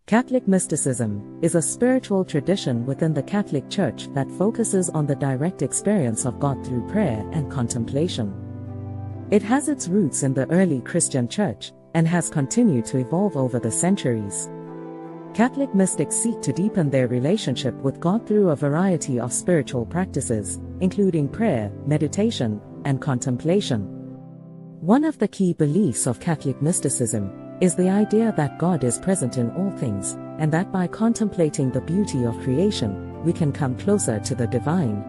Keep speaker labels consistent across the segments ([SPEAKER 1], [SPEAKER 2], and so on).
[SPEAKER 1] Catholic mysticism is a spiritual tradition within the Catholic Church that focuses on the direct experience of God through prayer and contemplation. It has its roots in the early Christian Church and has continued to evolve over the centuries. Catholic mystics seek to deepen their relationship with God through a variety of spiritual practices, including prayer, meditation, and contemplation. One of the key beliefs of Catholic mysticism is the idea that God is present in all things, and that by contemplating the beauty of creation, we can come closer to the divine.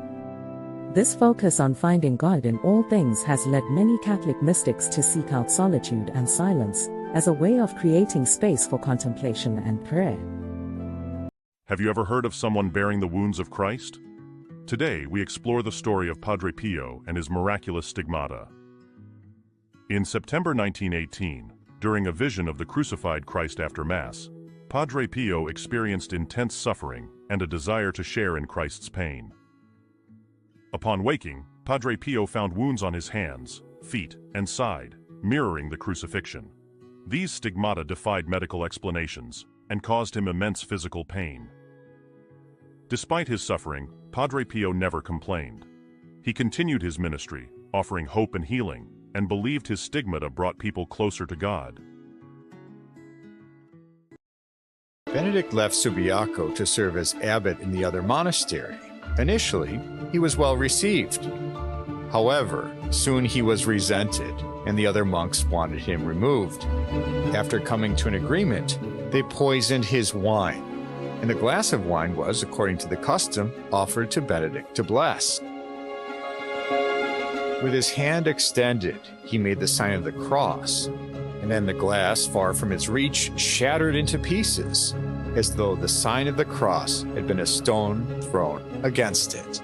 [SPEAKER 1] This focus on finding God in all things has led many Catholic mystics to seek out solitude and silence as a way of creating space for contemplation and prayer.
[SPEAKER 2] Have you ever heard of someone bearing the wounds of Christ? Today, we explore the story of Padre Pio and his miraculous stigmata. In September 1918, during a vision of the crucified Christ after Mass, Padre Pio experienced intense suffering and a desire to share in Christ's pain. Upon waking, Padre Pio found wounds on his hands, feet, and side, mirroring the crucifixion. These stigmata defied medical explanations and caused him immense physical pain. Despite his suffering, Padre Pio never complained. He continued his ministry, offering hope and healing, and believed his stigmata brought people closer to God.
[SPEAKER 3] Benedict left Subiaco to serve as abbot in the other monastery. Initially, he was well received. However, soon he was resented, and the other monks wanted him removed. After coming to an agreement, they poisoned his wine, and a glass of wine was, according to the custom, offered to Benedict to bless. With his hand extended, he made the sign of the cross, and then the glass, far from its reach, shattered into pieces, as though the sign of the cross had been a stone thrown against it.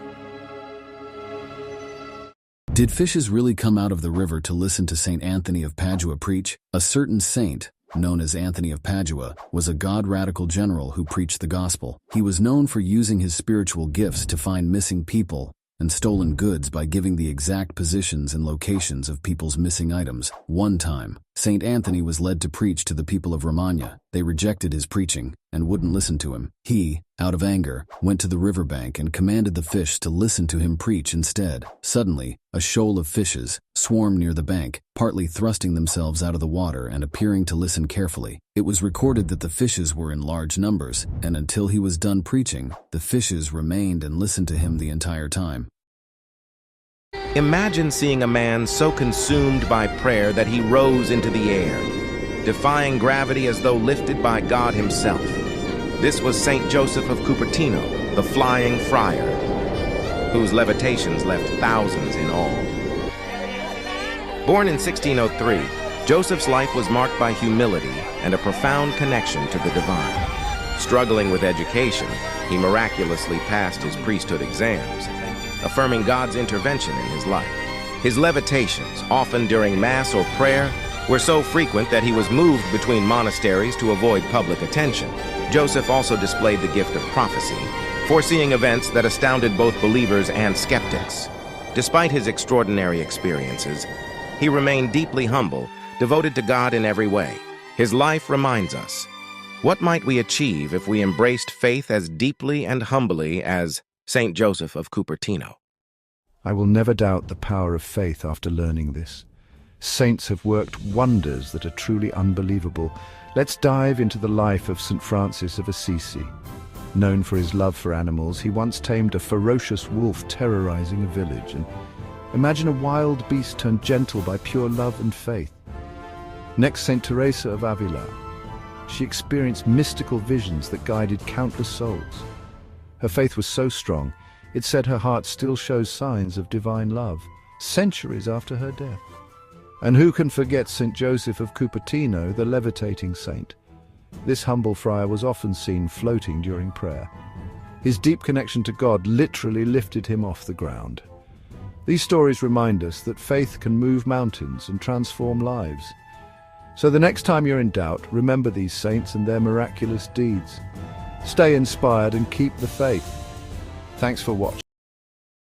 [SPEAKER 4] Did fishes really come out of the river to listen to St. Anthony of Padua preach? A certain saint, known as Anthony of Padua, was a God-radical general who preached the gospel. He was known for using his spiritual gifts to find missing people and stolen goods by giving the exact positions and locations of people's missing items. One time, St. Anthony was led to preach to the people of Romagna. They rejected his preaching and wouldn't listen to him. He, out of anger, went to the riverbank and commanded the fish to listen to him preach instead. Suddenly, a shoal of fishes swarmed near the bank, partly thrusting themselves out of the water and appearing to listen carefully. It was recorded that the fishes were in large numbers, and until he was done preaching, the fishes remained and listened to him the entire time.
[SPEAKER 5] Imagine seeing a man so consumed by prayer that he rose into the air, defying gravity as though lifted by God himself. This was St. Joseph of Cupertino, the flying friar, whose levitations left thousands in awe. Born in 1603, Joseph's life was marked by humility and a profound connection to the divine. Struggling with education, he miraculously passed his priesthood exams, affirming God's intervention in his life. His levitations, often during Mass or prayer, were so frequent that he was moved between monasteries to avoid public attention. Joseph also displayed the gift of prophecy, foreseeing events that astounded both believers and skeptics. Despite his extraordinary experiences, he remained deeply humble, devoted to God in every way. His life reminds us, what might we achieve if we embraced faith as deeply and humbly as St. Joseph of Cupertino?
[SPEAKER 6] I will never doubt the power of faith after learning this. Saints have worked wonders that are truly unbelievable. Let's dive into the life of St. Francis of Assisi. Known for his love for animals, he once tamed a ferocious wolf terrorizing a village. And imagine a wild beast turned gentle by pure love and faith. Next, St. Teresa of Avila. She experienced mystical visions that guided countless souls. Her faith was so strong, it said her heart still shows signs of divine love, centuries after her death. And who can forget St. Joseph of Cupertino, the levitating saint? This humble friar was often seen floating during prayer. His deep connection to God literally lifted him off the ground. These stories remind us that faith can move mountains and transform lives. So the next time you're in doubt, remember these saints and their miraculous deeds. Stay inspired and keep the faith. Thanks for watching.